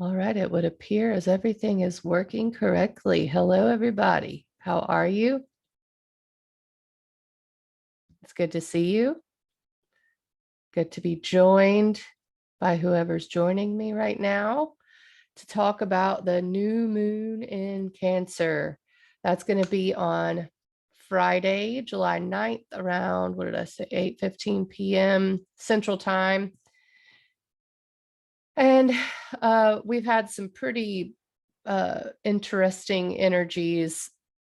All right, it would appear as everything is working correctly. Hello, everybody. How are you? It's good to see you. Good to be joined by whoever's joining me right now to talk about the new moon in Cancer. That's going to be on Friday, July 9th, around, what did I say, 8:15 p.m. Central Time. And we've had some pretty interesting energies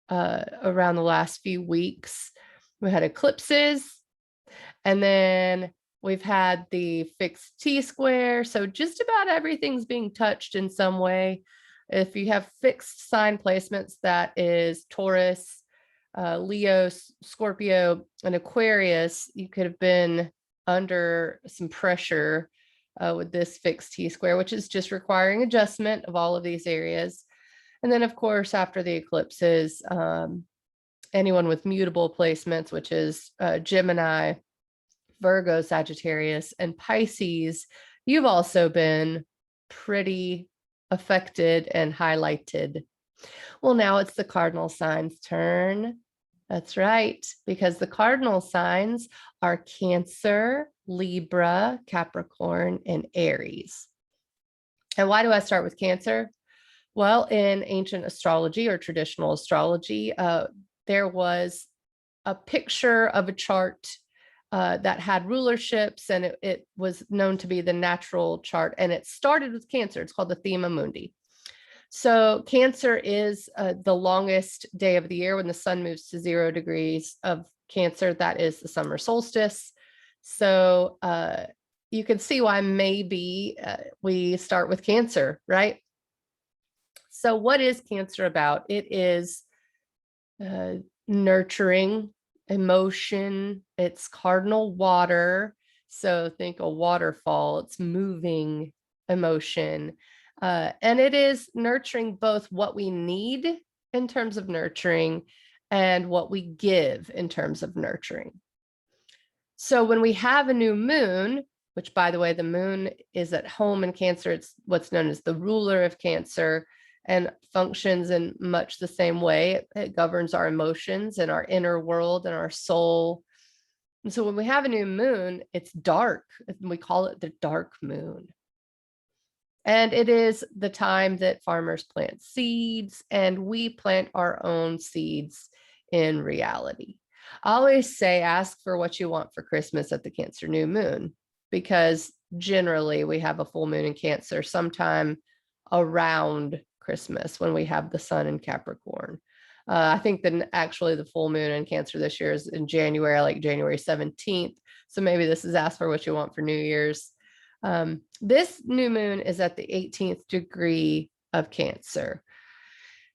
around the last few weeks. We had eclipses, and then we've had the fixed T-square. So just about everything's being touched in some way. If you have fixed sign placements, that is Taurus, Leo, Scorpio, and Aquarius, you could have been under some pressure with this fixed T-square, which is just requiring adjustment of all of these areas. And then, of course, after the eclipses, anyone with mutable placements, which is Gemini, Virgo, Sagittarius, and Pisces, you've also been pretty affected and highlighted. Well, now it's the cardinal signs' turn. That's right, because the cardinal signs are Cancer, Libra, Capricorn, and Aries. And why do I start with Cancer? Well, in ancient astrology or traditional astrology, there was a picture of a chart that had rulerships, and it was known to be the natural chart. And it started with Cancer. It's called the Thema Mundi. So Cancer is the longest day of the year when the sun moves to 0 degrees of Cancer. That is the summer solstice. So you can see why maybe we start with Cancer, right? So what is Cancer about? It is nurturing, emotion. It's cardinal water. So think a waterfall. It's moving emotion. And it is nurturing both what we need in terms of nurturing and what we give in terms of nurturing. So when we have a new moon, which, by the way, the moon is at home in Cancer, it's what's known as the ruler of Cancer and functions in much the same way. It governs our emotions and our inner world and our soul. And so when we have a new moon, it's dark. We call it the dark moon. And it is the time that farmers plant seeds, and we plant our own seeds in reality. I always say, ask for what you want for Christmas at the Cancer new moon, because generally we have a full moon in Cancer sometime around Christmas when we have the sun in Capricorn. I think that actually the full moon in Cancer this year is in January, like January 17th. So maybe this is ask for what you want for New Year's. This new moon is at the 18th degree of Cancer.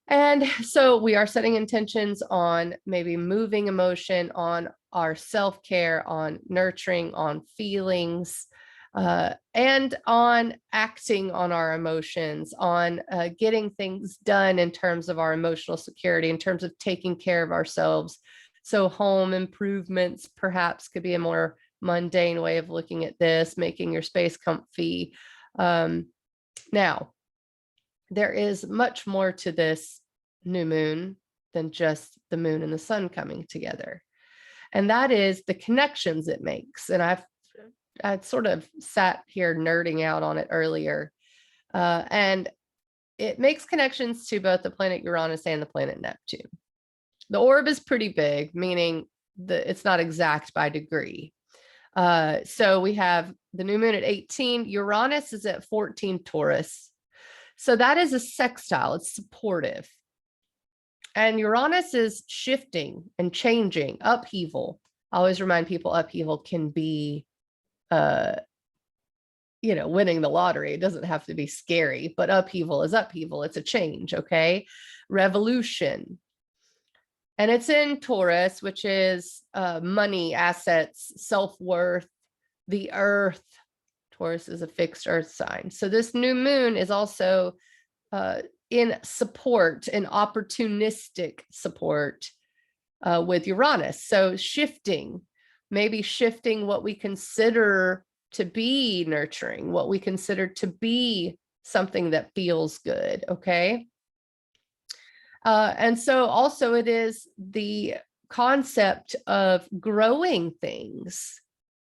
And so we are setting intentions on maybe moving emotion, on our self-care, on nurturing, on feelings, and on acting on our emotions, on getting things done in terms of our emotional security, in terms of taking care of ourselves. So home improvements perhaps could be a more mundane way of looking at this, making your space comfy. Now, there is much more to this new moon than just the moon and the sun coming together. And that is the connections it makes. And I'd sort of sat here nerding out on it earlier. And it makes connections to both the planet Uranus and the planet Neptune. The orb is pretty big, meaning it's not exact by degree. So we have the new moon at 18. Uranus is at 14 Taurus. So that is a sextile. It's supportive. And Uranus is shifting and changing, upheaval. I always remind people upheaval can be, winning the lottery. It doesn't have to be scary, but upheaval is upheaval. It's a change, okay? Revolution. And it's in Taurus, which is money, assets, self-worth, the earth. Taurus is a fixed earth sign. So this new moon is also in support, in opportunistic support with Uranus. So maybe shifting what we consider to be nurturing, what we consider to be something that feels good. Okay. And so also it is the concept of growing things.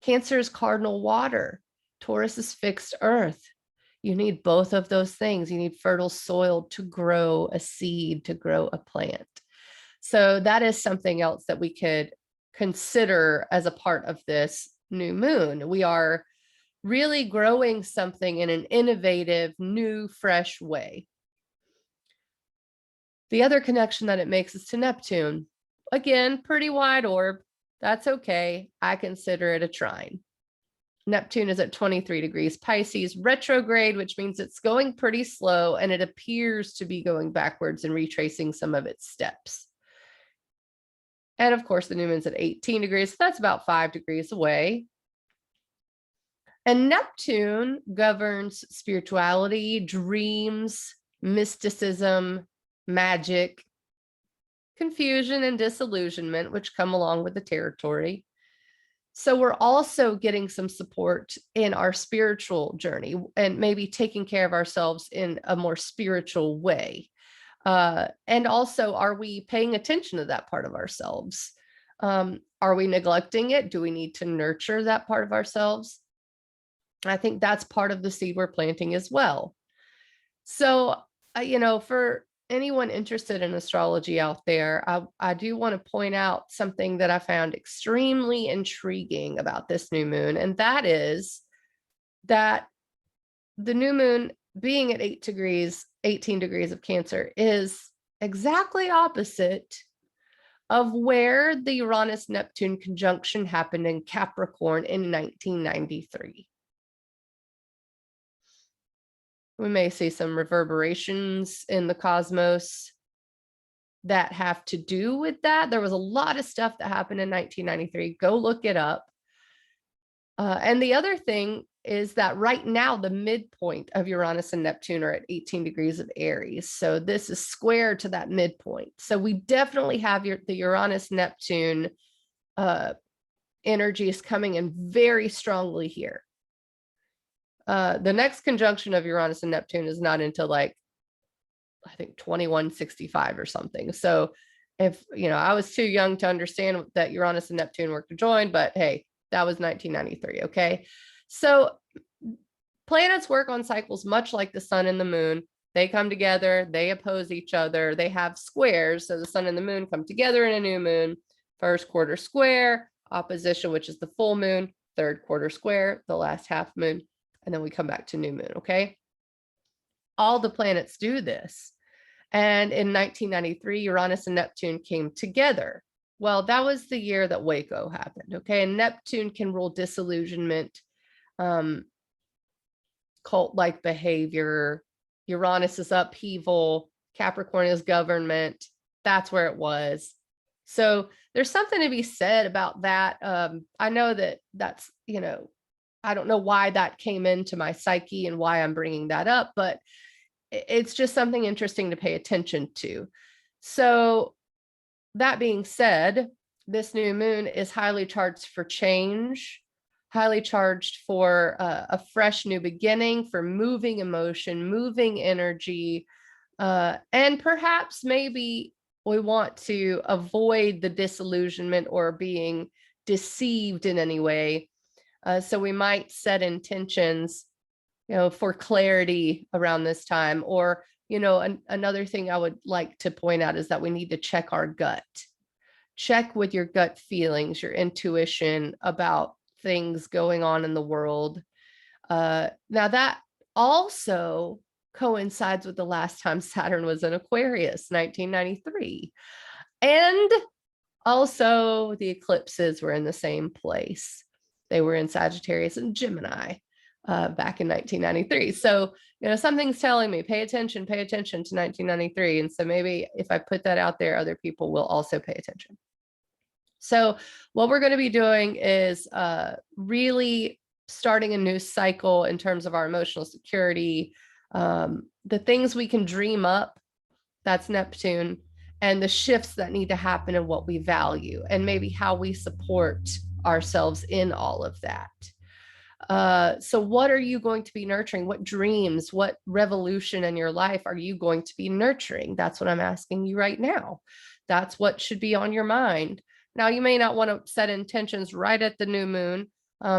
Cancer is cardinal water. Taurus is fixed earth. You need both of those things. You need fertile soil to grow a seed, to grow a plant. So that is something else that we could consider as a part of this new moon. We are really growing something in an innovative, new, fresh way. The other connection that it makes is to Neptune. Again, pretty wide orb. That's okay. I consider it a trine. Neptune is at 23 degrees Pisces retrograde, which means it's going pretty slow and it appears to be going backwards and retracing some of its steps. And of course, the new moon's at 18 degrees. So that's about 5 degrees away. And Neptune governs spirituality, dreams, mysticism, magic, confusion, and disillusionment, which come along with the territory. So we're also getting some support in our spiritual journey and maybe taking care of ourselves in a more spiritual way. And also, are we paying attention to that part of ourselves? Are we neglecting it? Do we need to nurture that part of ourselves? I think that's part of the seed we're planting as well. So, for anyone interested in astrology out there, I do want to point out something that I found extremely intriguing about this new moon, and that is that the new moon being at 18 degrees of Cancer is exactly opposite of where the Uranus-Neptune conjunction happened in Capricorn in 1993. We may see some reverberations in the cosmos that have to do with that. There was a lot of stuff that happened in 1993. Go look it up. And the other thing is that right now, the midpoint of Uranus and Neptune are at 18 degrees of Aries. So this is square to that midpoint. So we definitely have the Uranus-Neptune energies coming in very strongly here. The next conjunction of Uranus and Neptune is not until I think 2165 or something. So if, I was too young to understand that Uranus and Neptune were conjoined, but hey, that was 1993. Okay. So planets work on cycles much like the sun and the moon. They come together, they oppose each other, they have squares. So the sun and the moon come together in a new moon, first quarter square, opposition, which is the full moon, third quarter square, the last half moon, and then we come back to new moon. Okay. All the planets do this. And in 1993, Uranus and Neptune came together. Well, that was the year that Waco happened. Okay. And Neptune can rule disillusionment, cult-like behavior. Uranus is upheaval. Capricorn is government. That's where it was. So there's something to be said about that. I know that's, I don't know why that came into my psyche and why I'm bringing that up, but it's just something interesting to pay attention to. So that being said, this new moon is highly charged for change, highly charged for a fresh new beginning, for moving emotion, moving energy, and perhaps maybe we want to avoid the disillusionment or being deceived in any way. So we might set intentions, for clarity around this time. Or, another thing I would like to point out is that we need to check our gut. Check with your gut feelings, your intuition about things going on in the world. Now that also coincides with the last time Saturn was in Aquarius, 1993. And also the eclipses were in the same place. They were in Sagittarius and Gemini back in 1993. So, something's telling me, pay attention to 1993. And so maybe if I put that out there, other people will also pay attention. So what we're going to be doing is really starting a new cycle in terms of our emotional security, the things we can dream up, that's Neptune, and the shifts that need to happen in what we value, and maybe how we support ourselves in all of that. So what are you going to be nurturing? What dreams, what revolution in your life are you going to be nurturing? That's what I'm asking you right now. That's what should be on your mind. Now, you may not want to set intentions right at the new moon,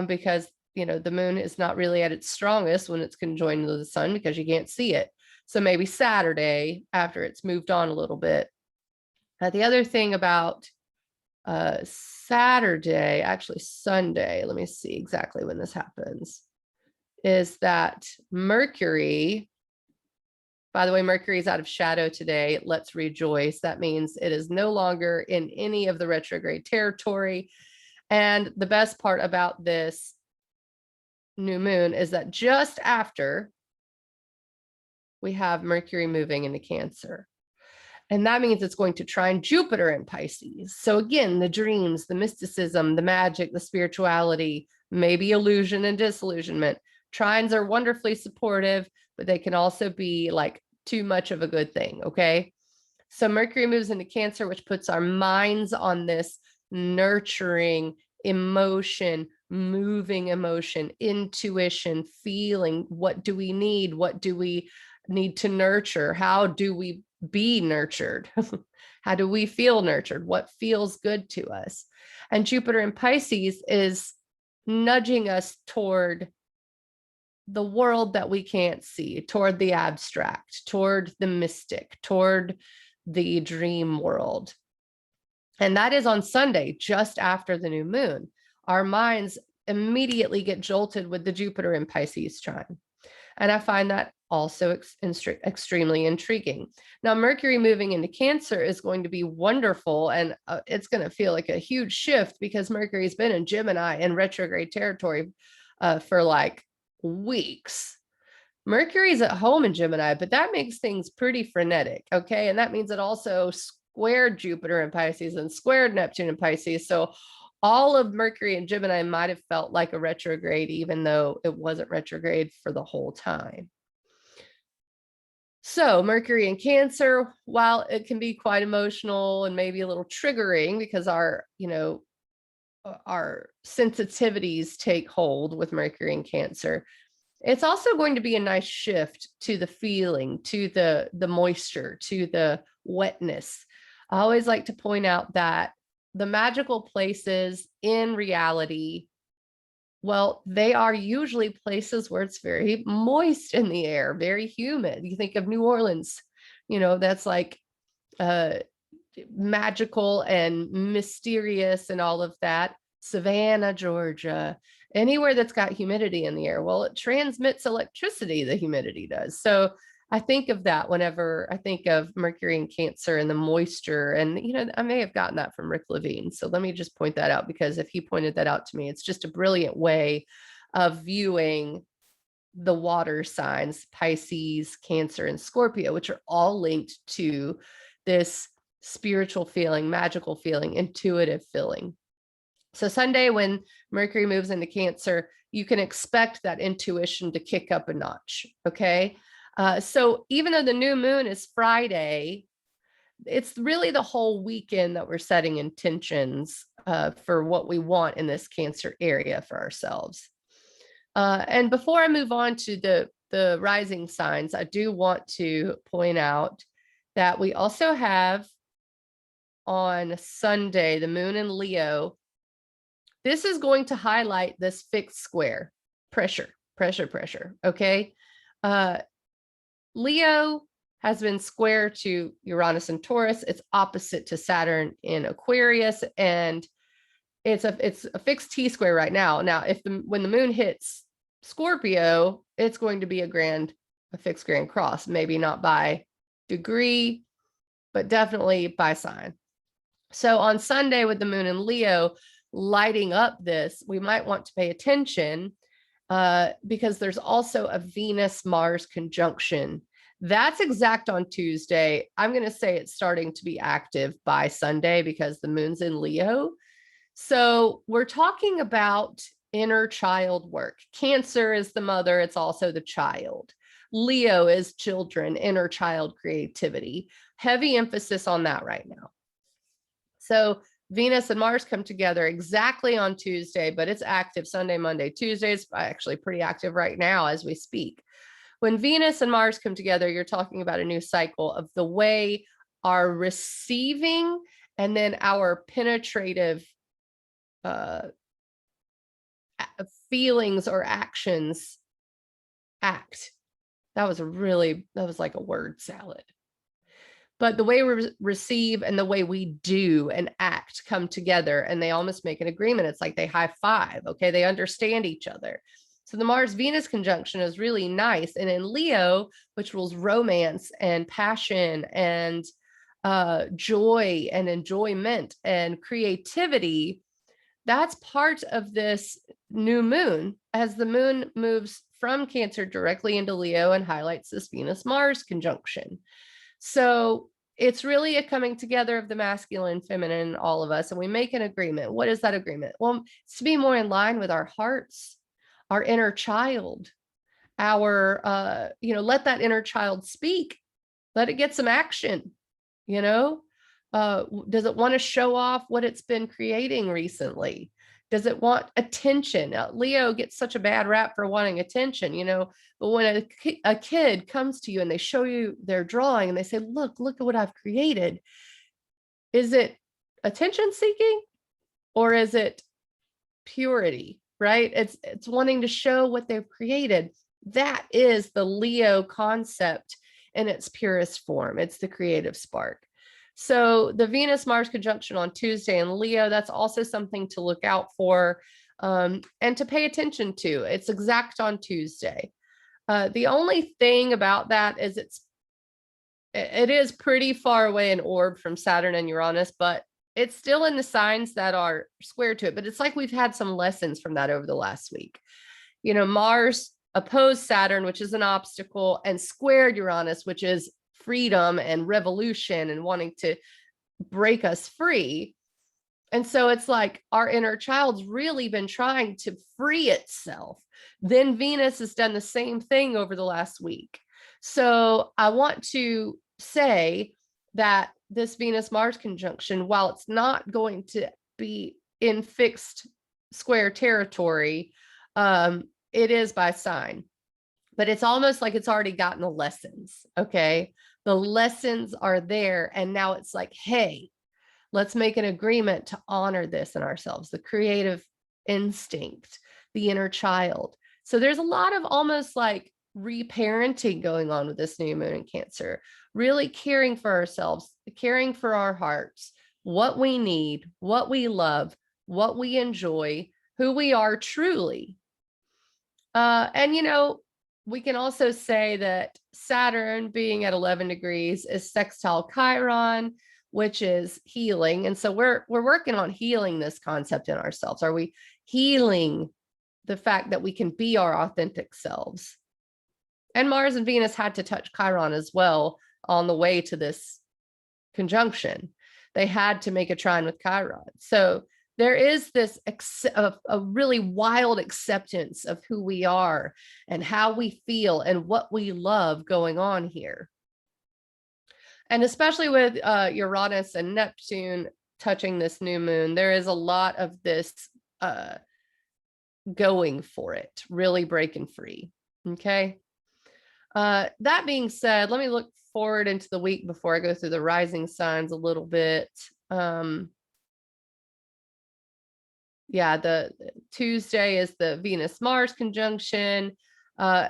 because the moon is not really at its strongest when it's conjoined to the sun because you can't see it. So maybe Saturday after it's moved on a little bit. The other thing about Saturday, actually Sunday, let me see exactly when this happens, is that Mercury, by the way, Mercury is out of shadow today. Let's rejoice. That means it is no longer in any of the retrograde territory. And the best part about this new moon is that just after we have Mercury moving into Cancer. And that means it's going to trine Jupiter in Pisces. So again, the dreams, the mysticism, the magic, the spirituality, maybe illusion and disillusionment. Trines are wonderfully supportive, but they can also be like too much of a good thing, okay? So Mercury moves into Cancer, which puts our minds on this nurturing emotion, moving emotion, intuition, feeling. What do we need? What do we need to nurture? How do we be nurtured? How do we feel nurtured? What feels good to us? And Jupiter in Pisces is nudging us toward the world that we can't see, toward the abstract, toward the mystic, toward the dream world. And that is on Sunday, just after the new moon. Our minds immediately get jolted with the Jupiter in Pisces trine. And I find that also extremely intriguing. Now, Mercury moving into Cancer is going to be wonderful, and it's going to feel like a huge shift because Mercury's been in Gemini in retrograde territory for like weeks. Mercury's at home in Gemini, but that makes things pretty frenetic, okay? And that means it also squared Jupiter in Pisces and squared Neptune in Pisces. So all of Mercury and Gemini might have felt like a retrograde, even though it wasn't retrograde for the whole time. So Mercury in Cancer, while it can be quite emotional and maybe a little triggering because our sensitivities take hold with Mercury in Cancer, it's also going to be a nice shift to the feeling, to the moisture, to the wetness. I always like to point out that the magical places in reality, well, they are usually places where it's very moist in the air, very humid. You think of New Orleans, that's like magical and mysterious and all of that. Savannah, Georgia, anywhere that's got humidity in the air. Well, it transmits electricity, the humidity does. So I think of that whenever I think of Mercury in Cancer and the moisture. And, I may have gotten that from Rick Levine. So let me just point that out, because if he pointed that out to me, it's just a brilliant way of viewing the water signs, Pisces, Cancer, and Scorpio, which are all linked to this spiritual feeling, magical feeling, intuitive feeling. So Sunday, when Mercury moves into Cancer, you can expect that intuition to kick up a notch, okay? So even though the new moon is Friday, it's really the whole weekend that we're setting intentions for what we want in this Cancer area for ourselves. And before I move on to the rising signs, I do want to point out that we also have on Sunday, the moon in Leo. This is going to highlight this fixed square, pressure, okay? Leo has been square to Uranus and Taurus. It's opposite to Saturn in Aquarius, and it's a fixed T-square right now. Now, when the moon hits Scorpio, it's going to be a fixed grand cross, maybe not by degree, but definitely by sign. So on Sunday with the moon in Leo lighting up this, we might want to pay attention because there's also a Venus-Mars conjunction. That's exact on Tuesday. I'm going to say it's starting to be active by Sunday because the moon's in Leo. So we're talking about inner child work. Cancer is the mother. It's also the child. Leo is children, inner child creativity. Heavy emphasis on that right now. So Venus and Mars come together exactly on Tuesday, but it's active Sunday, Monday, Tuesday. It's actually pretty active right now as we speak. When Venus and Mars come together, you're talking about a new cycle of the way our receiving and then our penetrative feelings or actions act. That was like a word salad. But the way we receive and the way we do and act come together, and they almost make an agreement. It's like they high five. Okay. They understand each other. So the Mars Venus conjunction is really nice. And in Leo, which rules romance and passion and joy and enjoyment and creativity, that's part of this new moon as the moon moves from Cancer directly into Leo and highlights this Venus Mars conjunction. So it's really a coming together of the masculine, feminine, all of us, and we make an agreement. What is that agreement? Well, it's to be more in line with our hearts, our inner child, our, let that inner child speak, let it get some action, does it want to show off what it's been creating recently? Does it want attention? Leo gets such a bad rap for wanting attention, but when a kid comes to you and they show you their drawing and they say, look at what I've created. Is it attention seeking or is it purity, right? It's wanting to show what they've created. That is the Leo concept in its purest form. It's the creative spark. So the Venus-Mars conjunction on Tuesday in Leo, that's also something to look out for and to pay attention to. It's exact on Tuesday. The only thing about that is it is pretty far away in orb from Saturn and Uranus, but it's still in the signs that are square to it. But it's like we've had some lessons from that over the last week. Mars opposed Saturn, which is an obstacle, and squared Uranus, which is freedom and revolution and wanting to break us free. And so it's like our inner child's really been trying to free itself. Then Venus has done the same thing over the last week. So I want to say that this Venus-Mars conjunction, while it's not going to be in fixed square territory, it is by sign. But it's almost like it's already gotten the lessons, okay? The lessons are there, and now it's like, hey, let's make an agreement to honor this in ourselves, the creative instinct, the inner child. So there's a lot of almost like reparenting going on with this new moon in Cancer, really caring for ourselves, caring for our hearts, what we need, what we love, what we enjoy, who we are truly. And we can also say that Saturn being at 11 degrees is sextile Chiron, which is healing. And so we're working on healing this concept in ourselves. Are we healing the fact that we can be our authentic selves? And Mars and Venus had to touch Chiron as well on the way to this conjunction. They had to make a trine with Chiron. So there is this a really wild acceptance of who we are and how we feel and what we love going on here. And especially with Uranus and Neptune touching this new moon, there is a lot of this going for it, really breaking free. Okay. That being said, let me look forward into the week before I go through the rising signs a little bit. Yeah, the Tuesday is the Venus-Mars conjunction.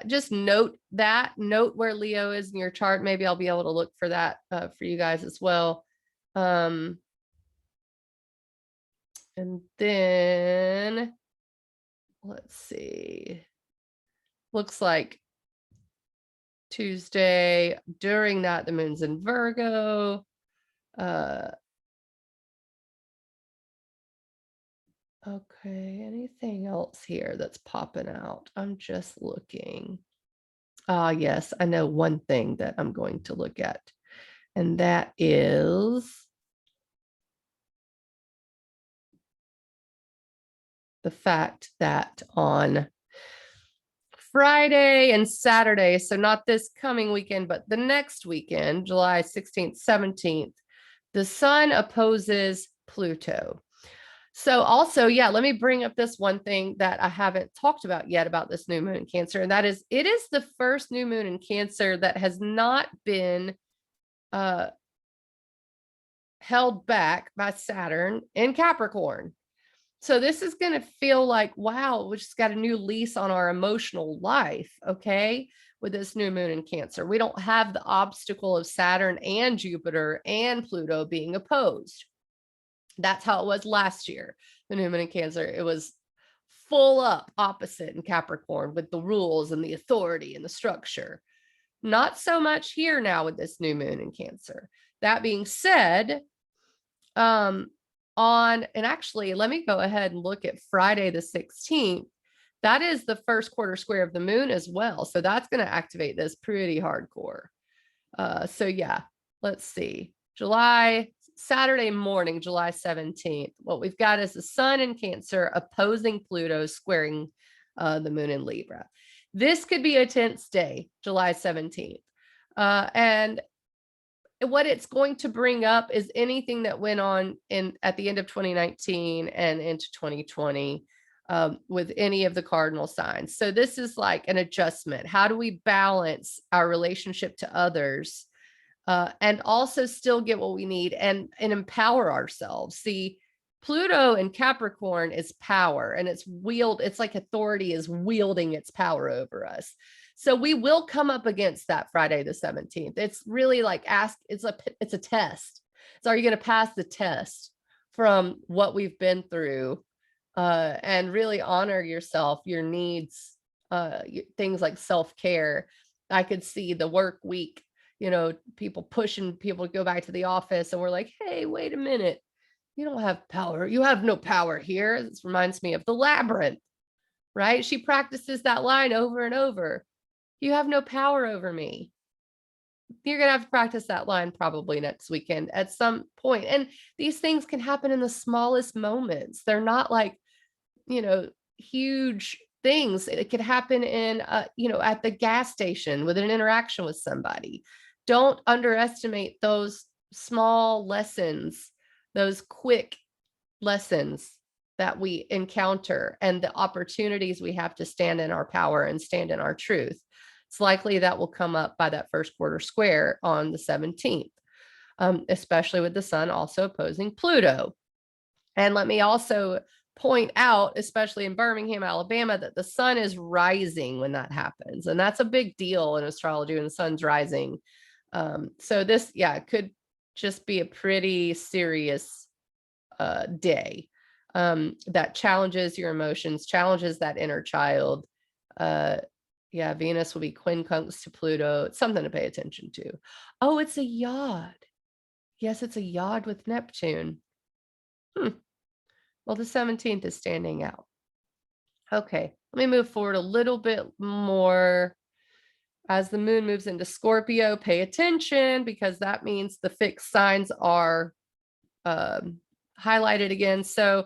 Just note where Leo is in your chart. Maybe I'll be able to look for that for you guys as well. And then let's see. Looks like Tuesday, during that, the moon's in Virgo. Okay, anything else here that's popping out? I'm just looking. Yes, I know one thing that I'm going to look at, and that is the fact that on Friday and Saturday, so not this coming weekend, but the next weekend, July 16th, 17th, the sun opposes Pluto. So also, yeah, let me bring up this one thing that I haven't talked about yet about this new moon in Cancer. And that is, it is the first new moon in Cancer that has not been held back by Saturn in Capricorn. So this is going to feel like, wow, we just got a new lease on our emotional life. Okay. With this new moon in Cancer, we don't have the obstacle of Saturn and Jupiter and Pluto being opposed. That's how it was last year. The new moon in Cancer, it was full up opposite in Capricorn with the rules and the authority and the structure. Not so much here now with this new moon in Cancer. That being said, and actually, let me go ahead and look at Friday the 16th. That is the first quarter square of the moon as well. So that's going to activate this pretty hardcore. So yeah, let's see. Saturday morning, July 17th. What we've got is the sun in Cancer opposing Pluto, squaring the moon in Libra. This could be a tense day, July 17th. And what it's going to bring up is anything that went on at the end of 2019 and into 2020 with any of the cardinal signs. So this is like an adjustment. How do we balance our relationship to others and also still get what we need and empower ourselves? See, Pluto in Capricorn is power, and it's like authority is wielding its power over us. So we will come up against that Friday the 17th. It's really like it's a test. So are you going to pass the test from what we've been through and really honor yourself, your needs, things like self-care? I could see the work week, people pushing people to go back to the office, and we're like, hey, wait a minute. You don't have power. You have no power here. This reminds me of the Labyrinth, right? She practices that line over and over. You have no power over me. You're going to have to practice that line probably next weekend at some point. And these things can happen in the smallest moments. They're not like, huge things. It could happen in, at the gas station with an interaction with somebody. Don't underestimate those small lessons, those quick lessons that we encounter and the opportunities we have to stand in our power and stand in our truth. It's likely that will come up by that first quarter square on the 17th, especially with the sun also opposing Pluto. And let me also point out, especially in Birmingham, Alabama, that the sun is rising when that happens. And that's a big deal in astrology when the sun's rising. So this, could just be a pretty serious day that challenges your emotions, challenges that inner child. Venus will be quincunx to Pluto. It's something to pay attention to. Oh, it's a yod. Yes, it's a yod with Neptune. Well, the 17th is standing out. Okay, let me move forward a little bit more. As the moon moves into Scorpio, pay attention, because that means the fixed signs are highlighted again. So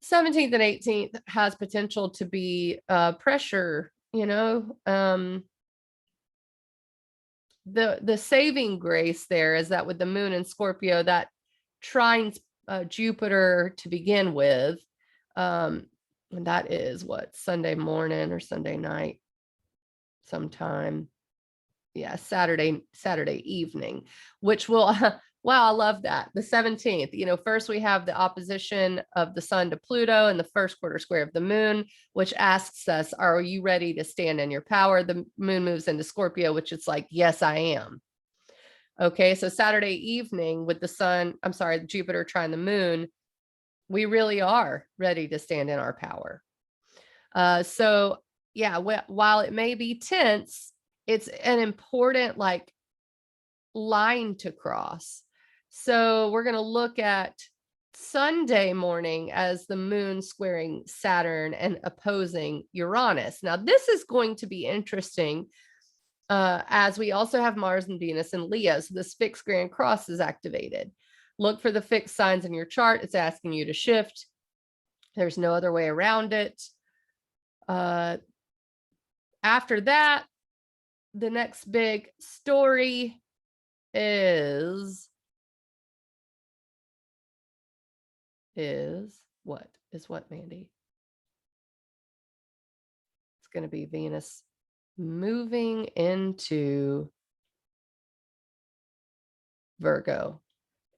17th and 18th has potential to be pressure, the saving grace there is that with the moon in Scorpio, that trines Jupiter to begin with, and that is Sunday morning or Sunday night sometime. Yeah, Saturday evening, which will wow, I love that. The 17th, first we have the opposition of the sun to Pluto and the first quarter square of the moon, which asks us, are you ready to stand in your power? The moon moves into Scorpio, which it's like, yes, I am. Okay, so Saturday evening with the Jupiter trine the moon, we really are ready to stand in our power. So yeah, while it may be tense, it's an important line to cross. So we're going to look at Sunday morning as the moon squaring Saturn and opposing Uranus. Now, this is going to be interesting as we also have Mars and Venus in Leo. So this fixed grand cross is activated. Look for the fixed signs in your chart. It's asking you to shift. There's no other way around it. After that, the next big story is is what, Mandy? It's going to be Venus moving into Virgo,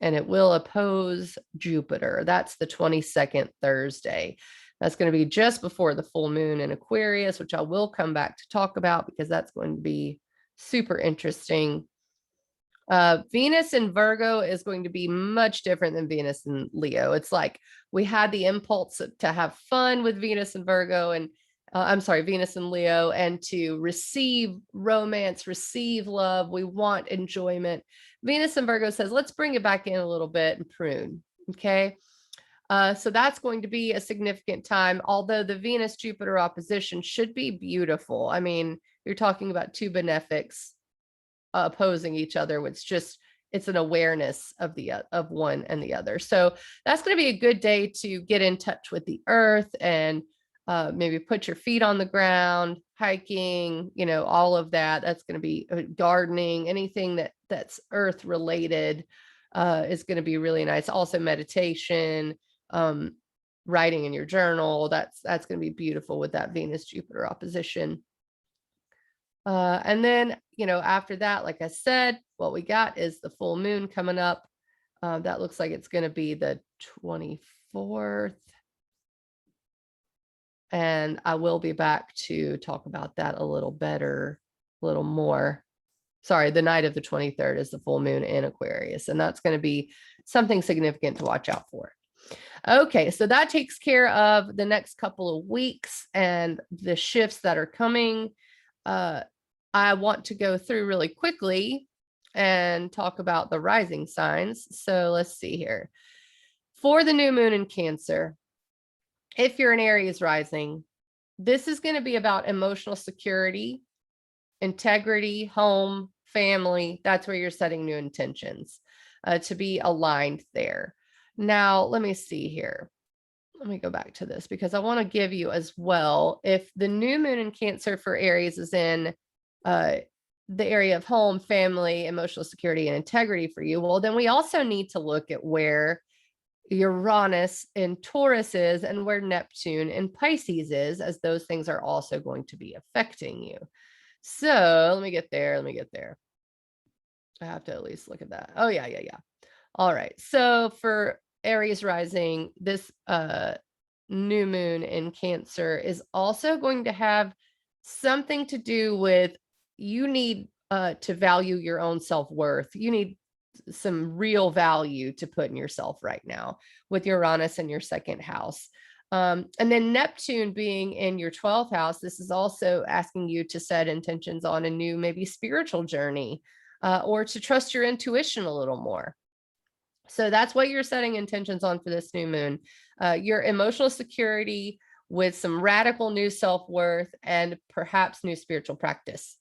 and it will oppose Jupiter. That's the 22nd Thursday. That's going to be just before the full moon in Aquarius, which I will come back to talk about because that's going to be super interesting. Venus in Virgo is going to be much different than Venus in Leo. It's like we had the impulse to have fun with Venus in Virgo and I'm sorry, Venus in Leo, and to receive romance, receive love. We want enjoyment. Venus in Virgo says, let's bring it back in a little bit and prune. Okay. So that's going to be a significant time, although the Venus Jupiter opposition should be beautiful. I mean, you're talking about two benefics opposing each other, which just it's an awareness of the of one and the other. So that's going to be a good day to get in touch with the earth and maybe put your feet on the ground, hiking, all of that. That's going to be gardening, anything that's earth related is going to be really nice. Also meditation, writing in your journal. That's going to be beautiful with that Venus Jupiter opposition. And then, after that, like I said, what we got is the full moon coming up. That looks like it's going to be the 24th. And I will be back to talk about that a little better, a little more. Sorry, the night of the 23rd is the full moon in Aquarius, and that's going to be something significant to watch out for. Okay, so that takes care of the next couple of weeks and the shifts that are coming. I want to go through really quickly and talk about the rising signs. So let's see here. For the new moon in Cancer, if you're an Aries rising, this is going to be about emotional security, integrity, home, family. That's where you're setting new intentions to be aligned there. Now, let me see here. Let me go back to this because I want to give you as well. If the new moon in Cancer for Aries is in the area of home, family, emotional security, and integrity for you, well, then we also need to look at where Uranus in Taurus is and where Neptune in Pisces is, as those things are also going to be affecting you. So let me get there. I have to at least look at that. Oh, yeah. All right. So for Aries rising, this new moon in Cancer is also going to have something to do with you need to value your own self-worth. You need some real value to put in yourself right now with Uranus in your second house. And then Neptune being in your 12th house, this is also asking you to set intentions on a new, maybe spiritual journey or to trust your intuition a little more. So that's what you're setting intentions on for this new moon. Your emotional security with some radical new self-worth and perhaps new spiritual practice.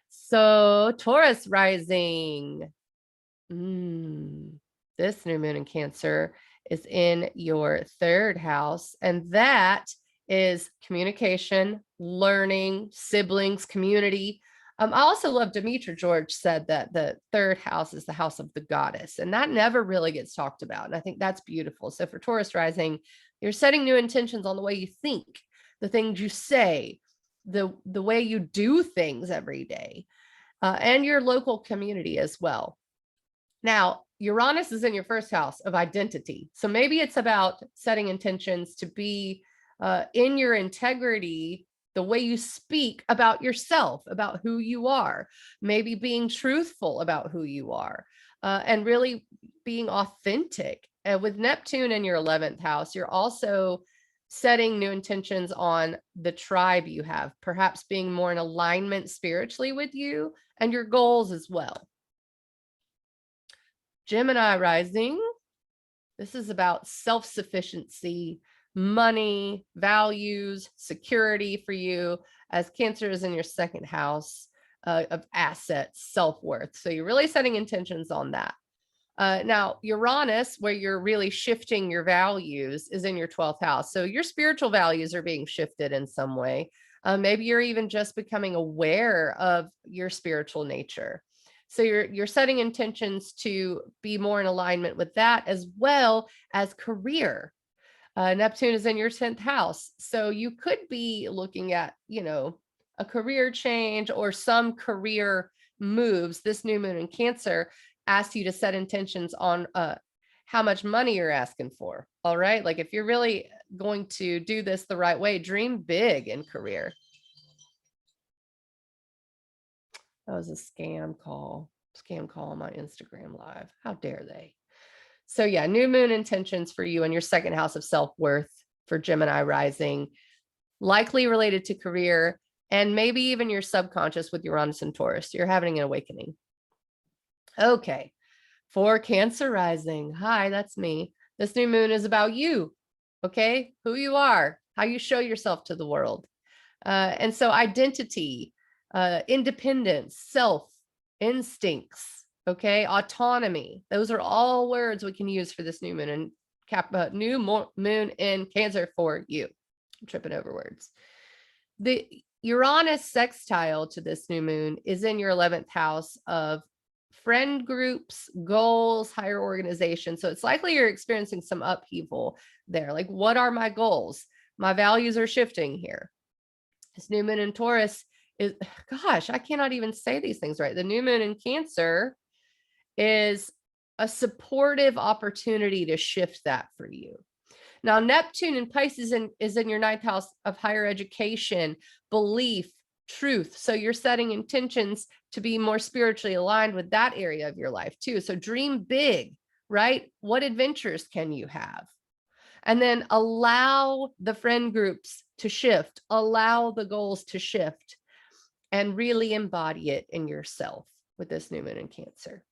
So Taurus rising. This new moon in Cancer is in your third house, and that is communication, learning, siblings, community. I also love Demetra George said that the third house is the house of the goddess, and that never really gets talked about. And I think that's beautiful. So for Taurus rising, you're setting new intentions on the way you think, the things you say, the way you do things every day, and your local community as well. Now, Uranus is in your first house of identity. So maybe it's about setting intentions to be in your integrity, the way you speak about yourself, about who you are, maybe being truthful about who you are, and really being authentic. And with Neptune in your 11th house, you're also setting new intentions on the tribe you have, perhaps being more in alignment spiritually with you and your goals as well. Gemini rising, this is about self-sufficiency, money, values, security for you, as Cancer is in your second house of assets, self-worth. So you're really setting intentions on that. Now, Uranus, where you're really shifting your values, is in your 12th house. So your spiritual values are being shifted in some way. Maybe you're even just becoming aware of your spiritual nature. So you're setting intentions to be more in alignment with that, as well as career. Neptune is in your 10th house. So you could be looking at, a career change or some career moves. This new moon in Cancer asks you to set intentions on how much money you're asking for. All right. Like if you're really going to do this the right way, dream big in career. That was a scam call on my Instagram live. How dare they? So yeah, new moon intentions for you in your second house of self-worth for Gemini rising, likely related to career and maybe even your subconscious with Uranus and Taurus. You're having an awakening. Okay. For Cancer rising. Hi, that's me. This new moon is about you. Okay. Who you are, how you show yourself to the world. And so identity, independence, self, instincts, okay, autonomy. Those are all words we can use for this new moon and moon in Cancer for you. I'm tripping over words. The Uranus sextile to this new moon is in your 11th house of friend groups, goals, higher organization. So it's likely you're experiencing some upheaval there. Like, what are my goals? My values are shifting here. This new moon in Taurus is, gosh, I cannot even say these things right. The new moon in Cancer is a supportive opportunity to shift that for you. Now, Neptune in Pisces is in your 9th house of higher education, belief, truth. So you're setting intentions to be more spiritually aligned with that area of your life too. So dream big, right? What adventures can you have? And then allow the friend groups to shift, allow the goals to shift, and really embody it in yourself with this new moon in Cancer.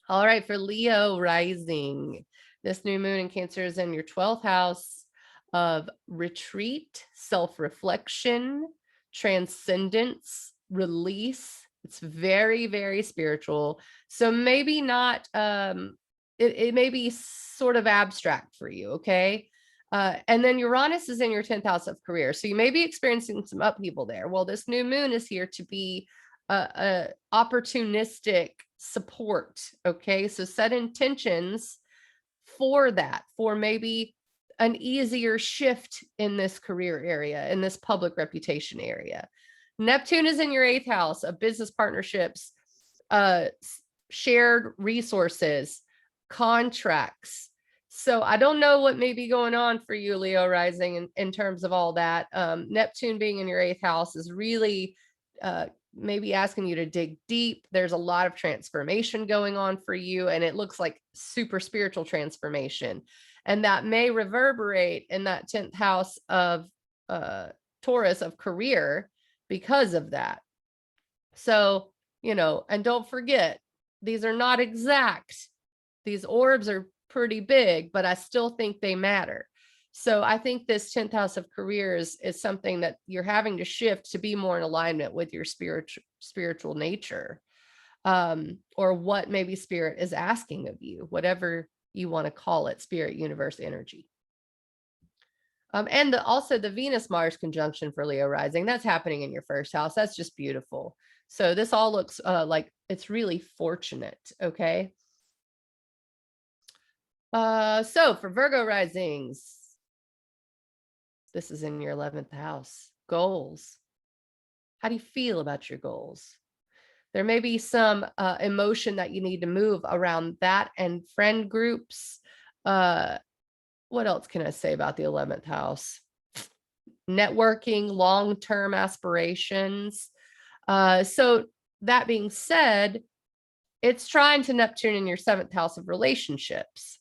All right, for Leo rising, this new moon in Cancer is in your 12th house of retreat, self-reflection, transcendence, release. It's very, very spiritual. So maybe not, it may be sort of abstract for you, okay? And then Uranus is in your 10th house of career. So you may be experiencing some upheaval there. Well, this new moon is here to be a opportunistic support, okay? So set intentions for that, for maybe an easier shift in this career area, in this public reputation area. Neptune is in your 8th house of business partnerships, shared resources, contracts. So I don't know what may be going on for you, Leo rising, in terms of all that. Neptune being in your 8th house is really maybe asking you to dig deep. There's a lot of transformation going on for you, and it looks like super spiritual transformation. And that may reverberate in that 10th house of Taurus of career because of that. So, and don't forget, these are not exact. These orbs are pretty big, but I still think they matter. So I think this 10th house of careers is something that you're having to shift to be more in alignment with your spiritual nature, or what maybe spirit is asking of you, whatever you want to call it, spirit, universe, energy. And also the Venus-Mars conjunction for Leo rising, that's happening in your 1st house. That's just beautiful. So this all looks like it's really fortunate, okay? So for Virgo risings, this is in your 11th house. Goals. How do you feel about your goals? There may be some emotion that you need to move around that and friend groups. What else can I say about the 11th house? Networking, long-term aspirations. So that being said, it's trying to Neptune in your 7th house of relationships.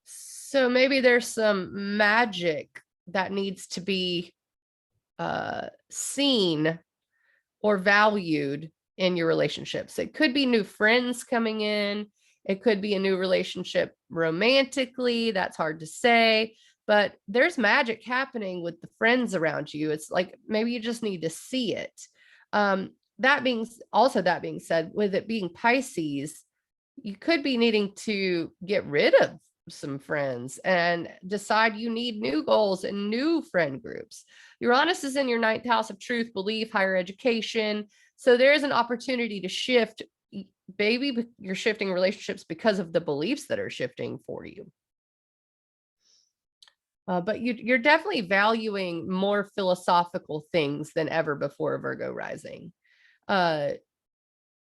So maybe there's some magic that needs to be seen or valued in your relationships. It could be new friends coming in. It could be a new relationship romantically. That's hard to say, but there's magic happening with the friends around you. It's like maybe you just need to see it. That being said, with it being Pisces, you could be needing to get rid of some friends and decide you need new goals and new friend groups. Uranus is in your ninth house of truth, belief, higher education. So there's an opportunity to shift. Maybe you're shifting relationships because of the beliefs that are shifting for you. But you're definitely valuing more philosophical things than ever before, Virgo rising. Uh,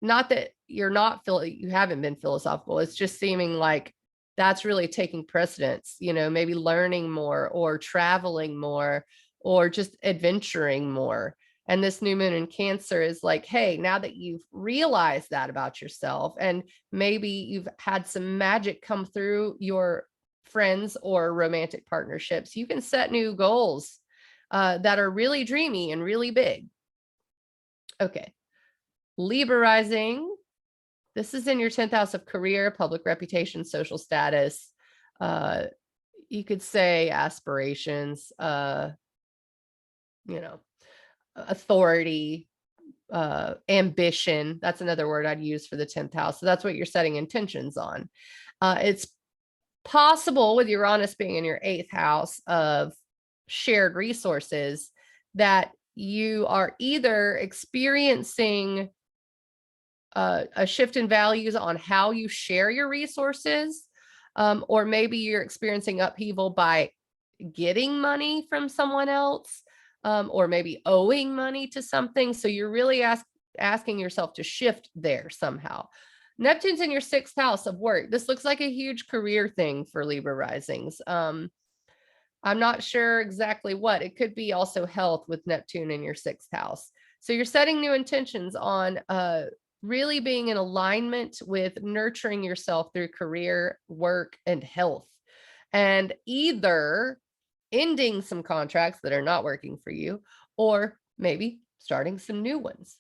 Not that you haven't been philosophical. It's just seeming like that's really taking precedence, maybe learning more or traveling more or just adventuring more. And this new moon in Cancer is like, hey, now that you've realized that about yourself, and maybe you've had some magic come through your friends or romantic partnerships, you can set new goals that are really dreamy and really big. Okay. Libra rising. This is in your 10th house of career, public reputation, social status. You could say aspirations, authority, ambition. That's another word I'd use for the 10th house. So that's what you're setting intentions on. It's possible with Uranus being in your 8th house of shared resources that you are either experiencing a shift in values on how you share your resources, or maybe you're experiencing upheaval by getting money from someone else, or maybe owing money to something. So you're really asking yourself to shift there somehow. Neptune's in your 6th house of work. This looks like a huge career thing for Libra risings. I'm not sure exactly what. It could be also health with Neptune in your 6th house. So you're setting new intentions on really being in alignment with nurturing yourself through career, work, and health. And either ending some contracts that are not working for you, or maybe starting some new ones.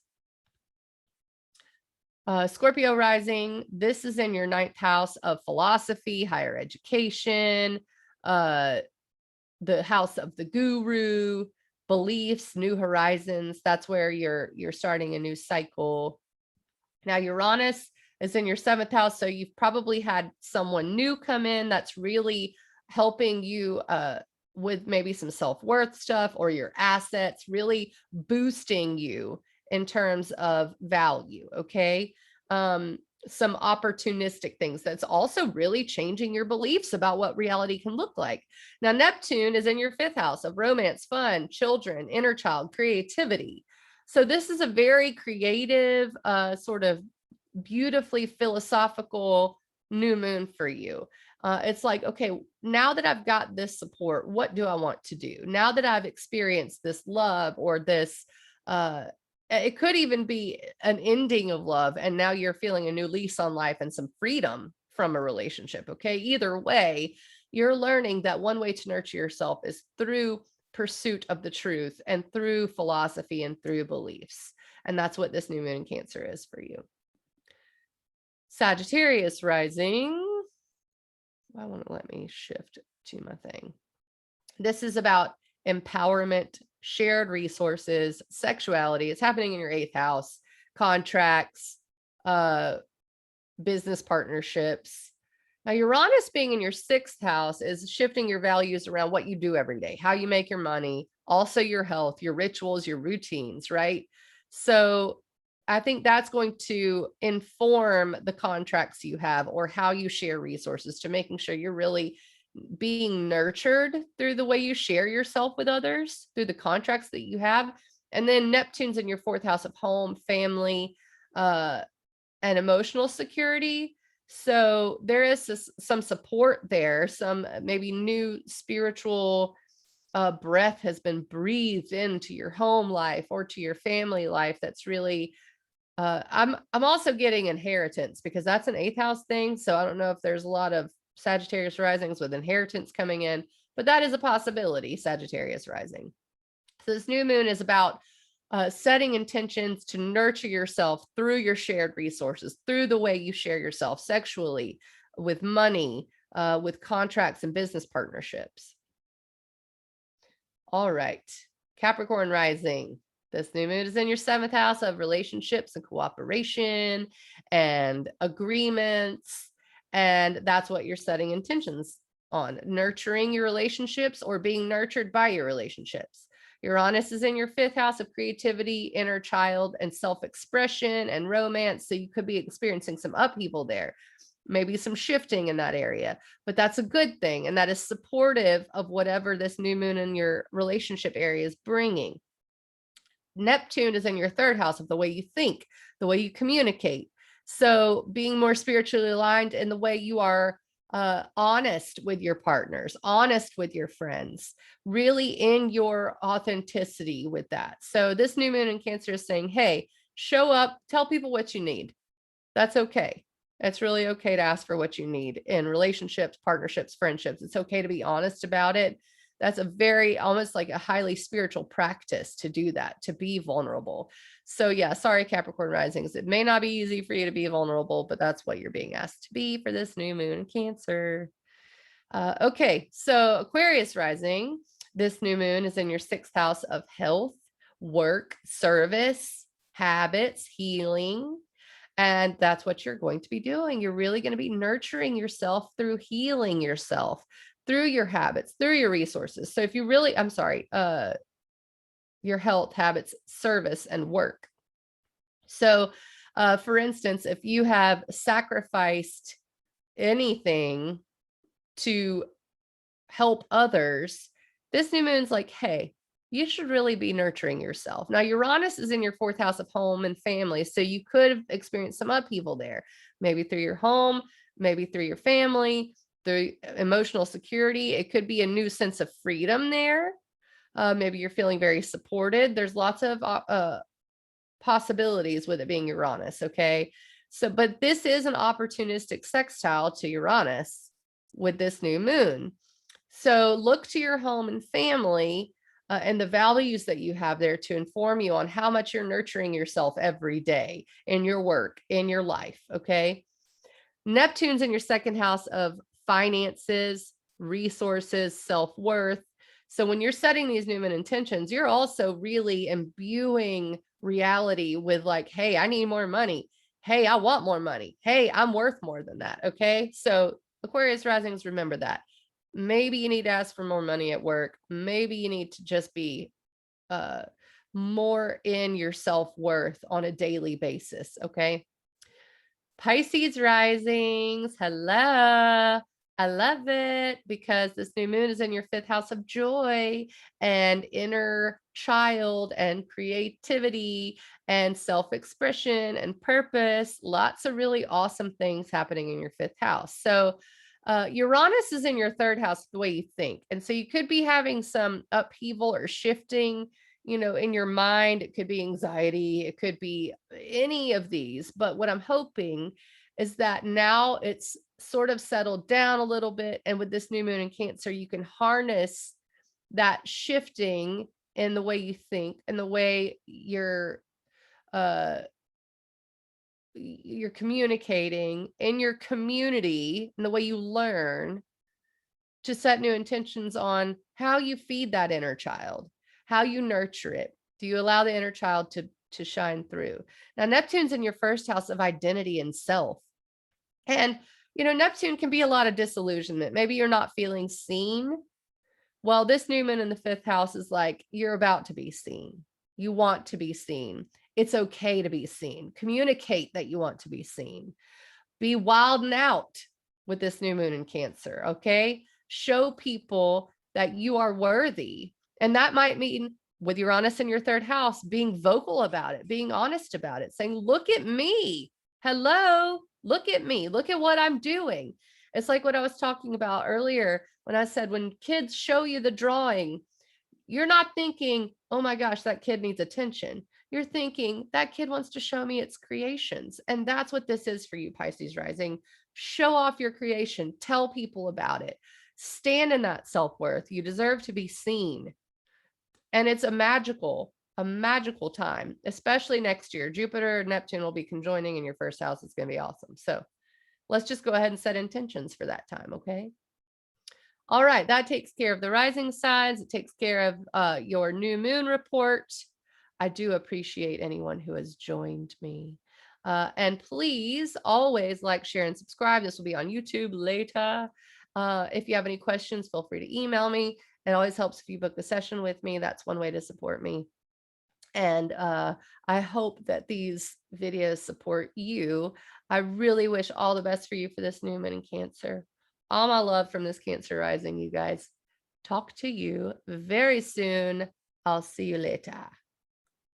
Scorpio rising, this is in your 9th house of philosophy, higher education, the house of the guru, beliefs, new horizons. That's where you're starting a new cycle. Now Uranus is in your 7th house, so you've probably had someone new come in that's really helping you with maybe some self-worth stuff or your assets, really boosting you in terms of value. Okay. Some opportunistic things that's also really changing your beliefs about what reality can look like. Now, Neptune is in your 5th house of romance, fun, children, inner child, creativity. So this is a very creative, sort of beautifully philosophical new moon for you. It's like, okay, now that I've got this support, what do I want to do? Now that I've experienced this love or this, it could even be an ending of love, and now you're feeling a new lease on life and some freedom from a relationship. Okay. Either way, you're learning that one way to nurture yourself is through pursuit of the truth and through philosophy and through beliefs. And that's what this new moon in Cancer is for you. Sagittarius rising. Why won't it let me shift to my thing? This is about empowerment, shared resources, sexuality. It's happening in your 8th house, contracts, business partnerships. Now, Uranus being in your 6th house is shifting your values around what you do every day, how you make your money, also your health, your rituals, your routines, right? So I think that's going to inform the contracts you have or how you share resources, to making sure you're really being nurtured through the way you share yourself with others, through the contracts that you have. And then Neptune's in your 4th house of home, family, and emotional security. So there is some support there, some maybe new spiritual breath has been breathed into your home life or to your family life. That's really, I'm also getting inheritance, because that's an 8th house thing. So I don't know if there's a lot of Sagittarius risings with inheritance coming in, but that is a possibility, Sagittarius rising. So this new moon is about setting intentions to nurture yourself through your shared resources, through the way you share yourself sexually, with money, with contracts and business partnerships. All right, Capricorn rising. This new moon is in your 7th house of relationships and cooperation and agreements And that's what you're setting intentions on, nurturing your relationships or being nurtured by your relationships. Uranus is in your fifth house of creativity, inner child, and self expression and romance. So you could be experiencing some upheaval there, maybe some shifting in that area, but that's a good thing. And that is supportive of whatever this new moon in your relationship area is bringing. Neptune is in your third house of the way you think, the way you communicate. So being more spiritually aligned in the way you are honest with your partners, honest with your friends, really in your authenticity with that. So this new moon in Cancer is saying, hey, show up, tell people what you need. That's okay. It's really okay to ask for what you need in relationships, partnerships, friendships. It's okay to be honest about it. That's a very almost like a highly spiritual practice to do that, to be vulnerable. So yeah, sorry, Capricorn risings. It may not be easy for you to be vulnerable, but that's what you're being asked to be for this new moon in Cancer. Okay, so Aquarius rising, this new moon is in your sixth house of health, work, service, habits, healing. And that's what you're going to be doing. You're really going to be nurturing yourself through healing yourself, through your habits, through your resources. So if you really, I'm sorry, your health, habits, service, and work. So for instance, if you have sacrificed anything to help others, this new moon's like, hey, you should really be nurturing yourself. Now, Uranus is in your fourth house of home and family. So you could have experienced some upheaval there, maybe through your home, maybe through your family, through emotional security. It could be a new sense of freedom there. Maybe you're feeling very supported. There's lots of possibilities with it being Uranus. Okay. So, but this is an opportunistic sextile to Uranus with this new moon. So look to your home and family and the values that you have there to inform you on how much you're nurturing yourself every day in your work, in your life. Okay. Neptune's in your second house of finances, resources, self-worth. So when you're setting these new moon intentions, you're also really imbuing reality with like, hey, I need more money. Hey, I want more money. Hey, I'm worth more than that. Okay. So Aquarius risings, remember that. Maybe you need to ask for more money at work. Maybe you need to just be more in your self-worth on a daily basis. Okay. Pisces risings. Hello. I love it because this new moon is in your fifth house of joy and inner child and creativity and self-expression and purpose. Lots of really awesome things happening in your fifth house. So Uranus is in your third house, the way you think. And so you could be having some upheaval or shifting, in your mind. It could be anxiety. It could be any of these. But what I'm hoping is that now it's sort of settled down a little bit. And with this new moon in Cancer, you can harness that shifting in the way you think and the way uh, you're communicating in your community and the way you learn to set new intentions on how you feed that inner child, how you nurture it. Do you allow the inner child to shine through? Now, Neptune's in your first house of identity and self. And, Neptune can be a lot of disillusionment. Maybe you're not feeling seen. Well, this new moon in the fifth house is like, you're about to be seen. You want to be seen. It's okay to be seen. Communicate that you want to be seen. Be wild and out with this new moon in Cancer. Okay. Show people that you are worthy. And that might mean with Uranus in your third house, being vocal about it, being honest about it, saying, look at me. Hello. Look at me. Look at what I'm doing. It's like what I was talking about earlier when I said, when kids show you the drawing, you're not thinking, oh my gosh, that kid needs attention. You're thinking that kid wants to show me its creations. And that's what this is for you, Pisces rising. Show off your creation. Tell people about it. Stand in that self-worth. You deserve to be seen. And it's a magical time, especially next year. Jupiter and Neptune will be conjoining in your first house. It's going to be awesome. So let's just go ahead and set intentions for that time. Okay. All right. That takes care of the rising signs. It takes care of your new moon report. I do appreciate anyone who has joined me. And please always like, share, and subscribe. This will be on YouTube later. If you have any questions, feel free to email me. It always helps if you book a session with me. That's one way to support me. And I hope that these videos support you. I really wish all the best for you for this new moon in Cancer. All my love from this Cancer rising, you guys. Talk to you very soon. I'll see you later.